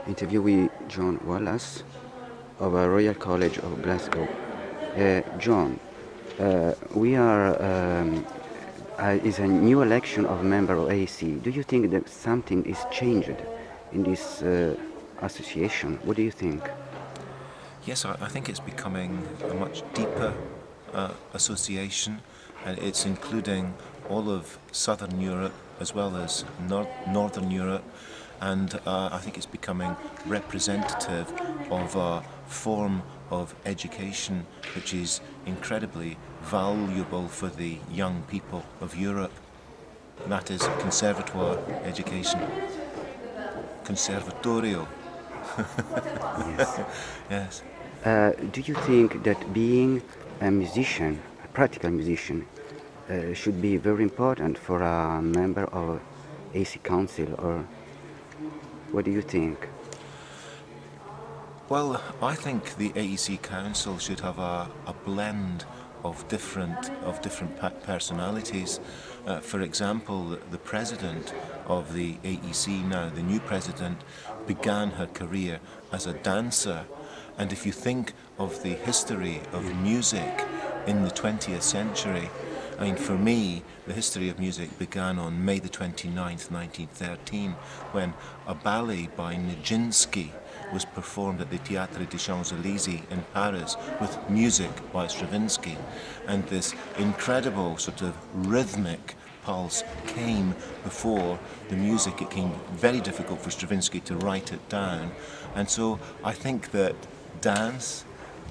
interview with John Wallace of the Royal College of Glasgow. John, we are is a new election of a member of AC. Do you think that something is changed in this association? What do you think? Yes, I think it's becoming a much deeper association, and it's including all of Southern Europe as well as Northern Europe, and I think it's becoming representative of a form of education which is incredibly valuable for the young people of Europe. And that is conservatoire education. Conservatorio. Yes. Yes. Do you think that being a musician, a practical musician, should be very important for a member of AC Council, or what do you think? Well, I think the AEC Council should have a blend of different personalities. For example, the president of the AEC now, the new president, began her career as a dancer. And if you think of the history of music in the 20th century, I mean, for me, the history of music began on May the 29th, 1913, when a ballet by Nijinsky was performed at the Théâtre des Champs-Élysées in Paris with music by Stravinsky. And this incredible sort of rhythmic pulse came before the music. It came very difficult for Stravinsky to write it down. And so I think that dance,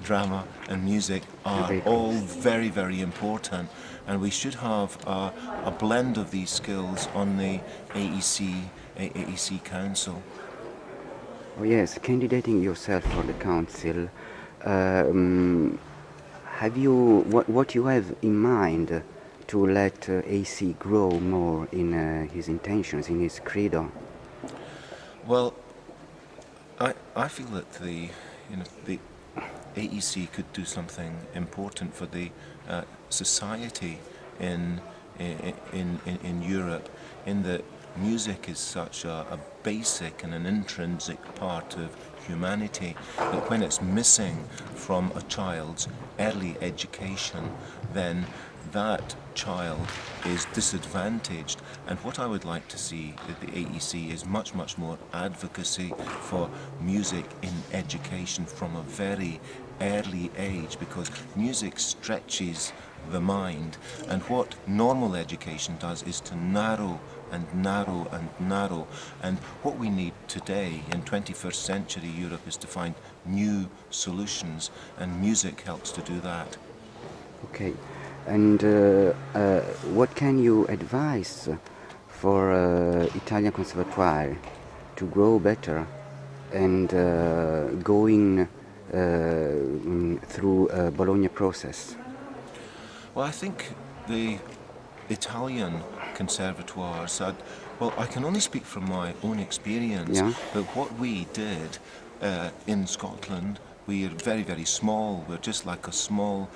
drama and music are all very, very important, and we should have a blend of these skills on the AEC Council. Oh yes, candidating yourself for the council, have you what you have in mind to let AC grow more in his intentions, in his credo? Well, I feel that the AEC could do something important for the society in Europe, in that music is such a basic and an intrinsic part of humanity that when it's missing from a child's early education, then that child is disadvantaged. And what I would like to see at the AEC is much more advocacy for music in education from a very early age, because music stretches the mind, and what normal education does is to narrow and narrow and narrow. And what we need today in 21st century Europe is to find new solutions, and music helps to do that. Okay. And what can you advise for Italian Conservatoire to grow better and going through a Bologna process? Well, I think the Italian conservatoires, well, I can only speak from my own experience, yeah. But what we did in Scotland, we are very, very small. We're just like a small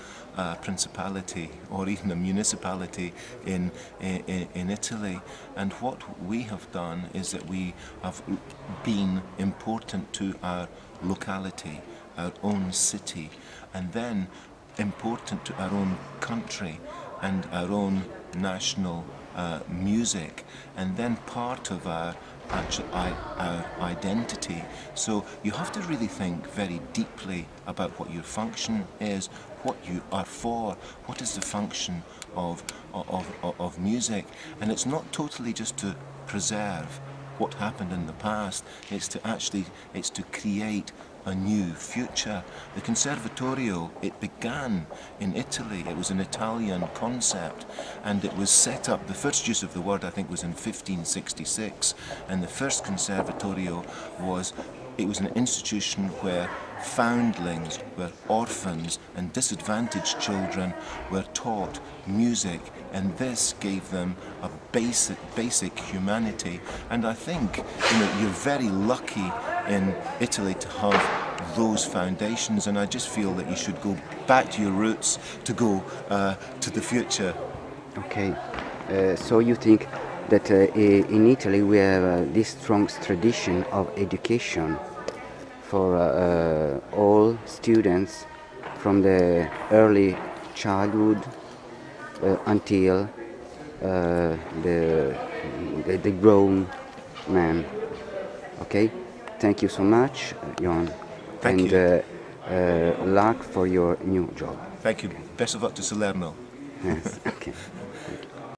principality or even a municipality in Italy. And what we have done is that we have been important to our locality, our own city, and then important to our own country and our own national music, and then part of our identity. So you have to really think very deeply about what your function is, what you are for, what is the function of music. And it's not totally just to preserve what happened in the past, it's to create a new future. The Conservatorio, it began in Italy. It was an Italian concept, and it was set up, the first use of the word I think was in 1566, and the first Conservatorio was an institution where foundlings, where orphans and disadvantaged children were taught music, and this gave them a basic humanity. And I think you're very lucky in Italy to have those foundations, and I just feel that you should go back to your roots to go to the future. Okay, so you think that in Italy we have this strong tradition of education for all students from the early childhood until the grown man. Okay, thank you so much, Jon, Thank and you. luck for your new job. Thank you. Best of luck to Salerno. Yes. Okay. Thank you.